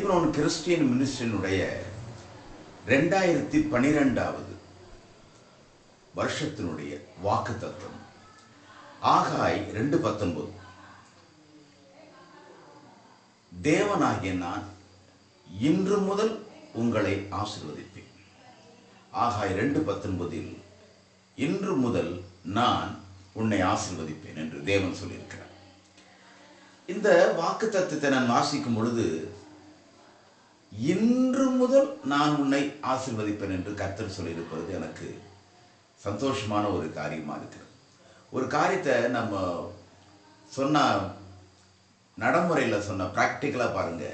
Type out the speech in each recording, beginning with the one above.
லிப்னோன் Christian மினிஸ்ட்ரியினுடைய 2012வது வருஷத்தினுடைய வாக்குத்தத்தம் ஆகாய் 2:19. தேவனாகிய நான் இன்று முதல் உங்களை ஆசீர்வதிப்பேன். ஆகாய் 2:19 இன்று முதல் நான் உன்னை ஆசீர்வதிப்பேன் என்று தேவன் சொல்லியிருக்கிறார். இந்த வாக்குத்தத்தத்தை நான் வாசிக்கும் பொழுது இன்று முதல் நான் உன்னை ஆசீர்வதிப்பேன் என்று கர்த்தர் சொல்லியிருப்பது எனக்கு சந்தோஷமான ஒரு காரியமாக இருக்கிறது. ஒரு காரியத்தை நம்ம சொன்ன நடைமுறையில் சொன்ன ப்ராக்டிக்கலாக பாருங்க,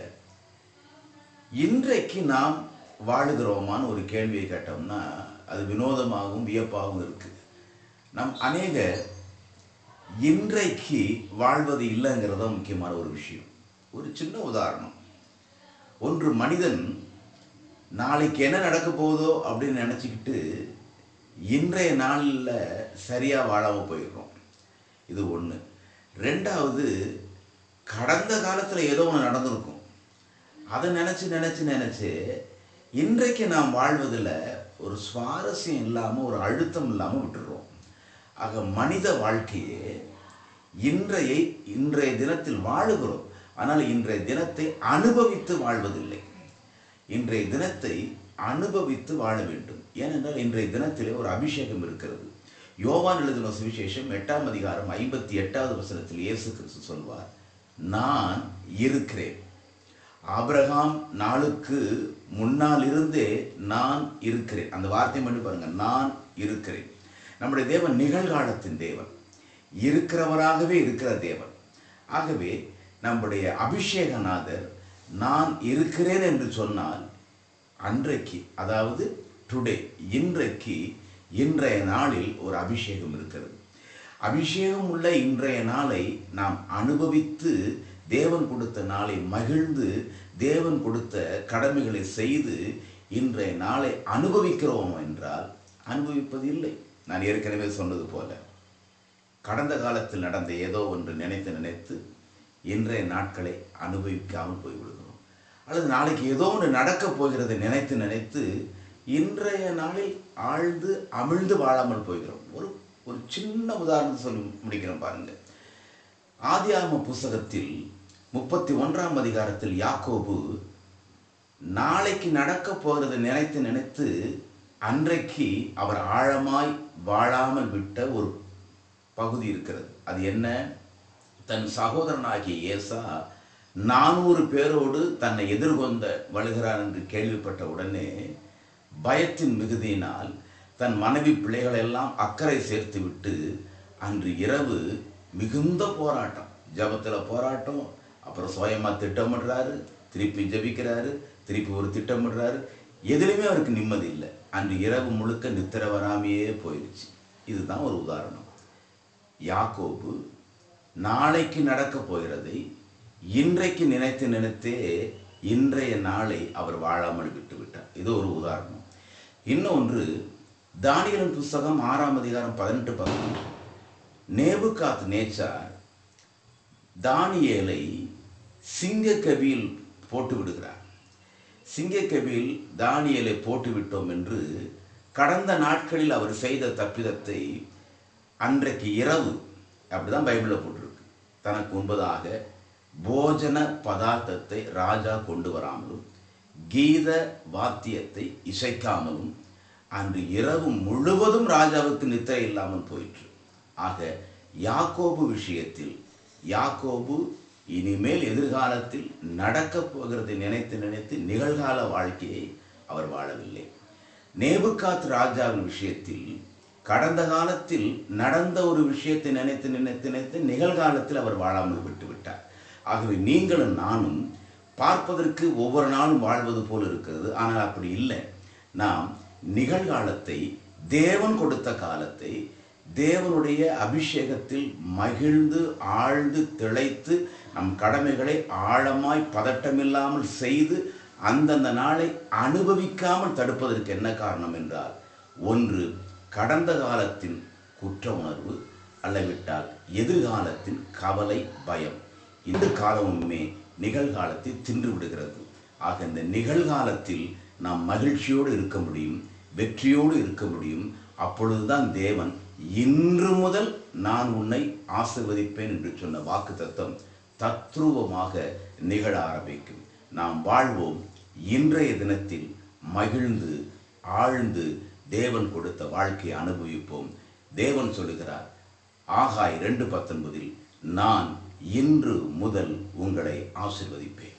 இன்றைக்கு நாம் வாழுகிறோமான்னு ஒரு கேள்வியை கேட்டோம்னா அது வினோதமாகவும் வியப்பாகவும் இருக்குது. நம் அநேக இன்றைக்கு வாழ்வது இல்லைங்கிறத முக்கியமான ஒரு விஷயம். ஒரு சின்ன உதாரணம், ஒன்று மனிதன் நாளைக்கு என்ன நடக்க போகுதோ அப்படின்னு நினச்சிக்கிட்டு இன்றைய நாளில் சரியாக வாழாமல் போயிடுறோம். இது ஒன்று. ரெண்டாவது, கடந்த காலத்தில் ஏதோ ஒன்று நடந்திருக்கும், அதை நினச்சி இன்றைக்கு நாம் வாழ்வதில் ஒரு சுவாரஸ்யம் இல்லாமல் ஒரு அழுத்தம் இல்லாமல் விட்டுடுறோம். ஆக மனித வாழ்க்கையே இன்றைய தினத்தில் வாழுகிறோம், ஆனால் இன்றைய தினத்தை அனுபவித்து வாழ்வதில்லை. இன்றைய தினத்தை அனுபவித்து வாழ வேண்டும். ஏனென்றால் இன்றைய தினத்திலே ஒரு அபிஷேகம் இருக்கிறது. யோவான் எழுதின சுவிசேஷம் 8ஆம் அதிகாரம் 58வது வசனத்தில் இயேசு கிறிஸ்து சொல்வார், நான் இருக்கிறேன். ஆபிரகாம் நாளுக்கு முன்னால் இருந்தே நான் இருக்கிறேன். அந்த வார்த்தை மட்டும் பாருங்க, நான் இருக்கிறேன். நம்முடைய தேவன் நிகழ்காலத்தின் தேவன், இருக்கிறவராகவே இருக்கிற தேவன். ஆகவே நம்முடைய அபிஷேகநாதர் நான் இருக்கிறேன் என்று சொன்னால் அன்றைக்கு, அதாவது டுடே, இன்றைய நாளில் ஒரு அபிஷேகம் இருக்கிறது. அபிஷேகம் உள்ள இன்றைய நாளை நாம் அனுபவித்து தேவன் கொடுத்த நாளை மகிழ்ந்து தேவன் கொடுத்த கடமைகளை செய்து இன்றைய நாளை அனுபவிக்கிறோம் என்றால் அனுபவிப்பது இல்லை. நான் ஏற்கனவே சொன்னது போல கடந்த காலத்தில் நடந்த ஏதோ ஒன்று நினைத்து இன்றைய நாட்களை அனுபவிக்காமல் போய்விடுகிறோம். அல்லது நாளைக்கு ஏதோ ஒன்று நடக்கப் போகிறதை நினைத்து இன்றைய நாளில் ஆழ்ந்து அமிழ்ந்து வாழாமல் போகிறோம். ஒரு சின்ன உதாரணத்தை சொல்லி முடிக்கிறோம் பாருங்க. ஆதியாகம புஸ்தகத்தில் 31ஆம் அதிகாரத்தில் யாக்கோபு நாளைக்கு நடக்கப் போகிறதை நினைத்து அன்றைக்கு அவர் ஆழமாய் வாழாமல் விட்ட ஒரு பகுதி இருக்கிறது. அது என்ன? தன் சகோதரனாகிய ஏசா 400 பேரோடு தன்னை எதிர்கொண்ட வருகிறார் என்று கேள்விப்பட்ட உடனே பயத்தின் மிகுதியினால் தன் மனைவி பிள்ளைகளெல்லாம் அக்கறை சேர்த்து விட்டு அன்று இரவு மிகுந்த போராட்டம், ஜபத்தில் போராட்டம், அப்புறம் சுயமாக திட்டமிடுறாரு, திருப்பி ஜபிக்கிறாரு, திருப்பி ஒரு திட்டமிடுறாரு. எதுலையுமே அவருக்கு நிம்மதி இல்லை. அன்று இரவு முழுக்க நித்திர வராமையே போயிடுச்சு. இதுதான் ஒரு உதாரணம். யாக்கோபு நாளைக்கு நடக்க போகிறதை இன்றைக்கு நினைத்தே இன்றைய நாளை அவர் வாழாமல் விட்டு விட்டார். இது ஒரு உதாரணம். இன்னொன்று, தானியேலின் புஸ்தகம் 6ஆம் அதிகாரம் 18-19. நேபுகாத் நேச்சார் தானியேலை சிங்கக்கபியில் போட்டு விடுகிறார். சிங்கக்கபியில் தானியேலை போட்டு விட்டோம் என்று கடந்த நாட்களில் அவர் செய்த தப்பிதத்தை அன்றைக்கு இரவு, அப்படிதான் பைபிளில் போட்டிருக்கு, தனக்கு முன்பதாக போஜன பதார்த்தத்தை ராஜா கொண்டு வராமலும் கீத வாத்தியத்தை இசைக்காமலும் அன்று இரவு முழுவதும் ராஜாவுக்கு நித்திரை இல்லாமல் போயிற்று. ஆக யாக்கோபு விஷயத்தில் யாக்கோபு இனிமேல் எதிர்காலத்தில் நடக்கப் போகிறதை நினைத்து நிகழ்கால வாழ்க்கையை அவர் வாழவில்லை. நேபுகாத் ராஜாவின் விஷயத்தில் கடந்த காலத்தில் நடந்த ஒரு விஷயத்தை நினைத்து நிகழ்காலத்தில் அவர் வாழாமல் விட்டுவிட்டார். ஆகவே நீங்களும் நானும் பார்ப்பதற்கு ஒவ்வொரு நாளும் வாழ்வது போல் இருக்கிறது, ஆனால் அப்படி இல்லை. நாம் நிகழ்காலத்தை, தேவன் கொடுத்த காலத்தை தேவனுடைய அபிஷேகத்தில் மகிழ்ந்து ஆழ்ந்து திளைத்து நம் கடமைகளை ஆழமாய் பதட்டமில்லாமல் செய்து அந்தந்த நாளை அனுபவிக்காமல் தடுப்பதற்கு என்ன காரணம் என்றால், ஒன்று கடந்த காலத்தின் குற்ற உணர்வு, அல்லவிட்டால் எதிர்காலத்தின் கவலை, பயம். இந்த காலமுமே நிகழ்காலத்தை தின்று விடுகிறது. ஆக இந்த நிகழ்காலத்தில் நாம் மகிழ்ச்சியோடு இருக்க முடியும், வெற்றியோடு இருக்க முடியும். அப்பொழுதுதான் தேவன் இன்று முதல் நான் உன்னை ஆசீர்வதிப்பேன் என்று சொன்ன வாக்கு தத்தம் தத்ரூபமாக நிகழ ஆரம்பிக்கும். நாம் வாழ்வோம், இன்றைய தினத்தில் மகிழ்ந்து ஆழ்ந்து தேவன் கொடுத்த வாழ்க்கையை அனுபவிப்போம். தேவன் சொல்லுகிறார் ஆகாய் 2:19, நான் இன்று முதல் உங்களை ஆசீர்வதிப்பேன்.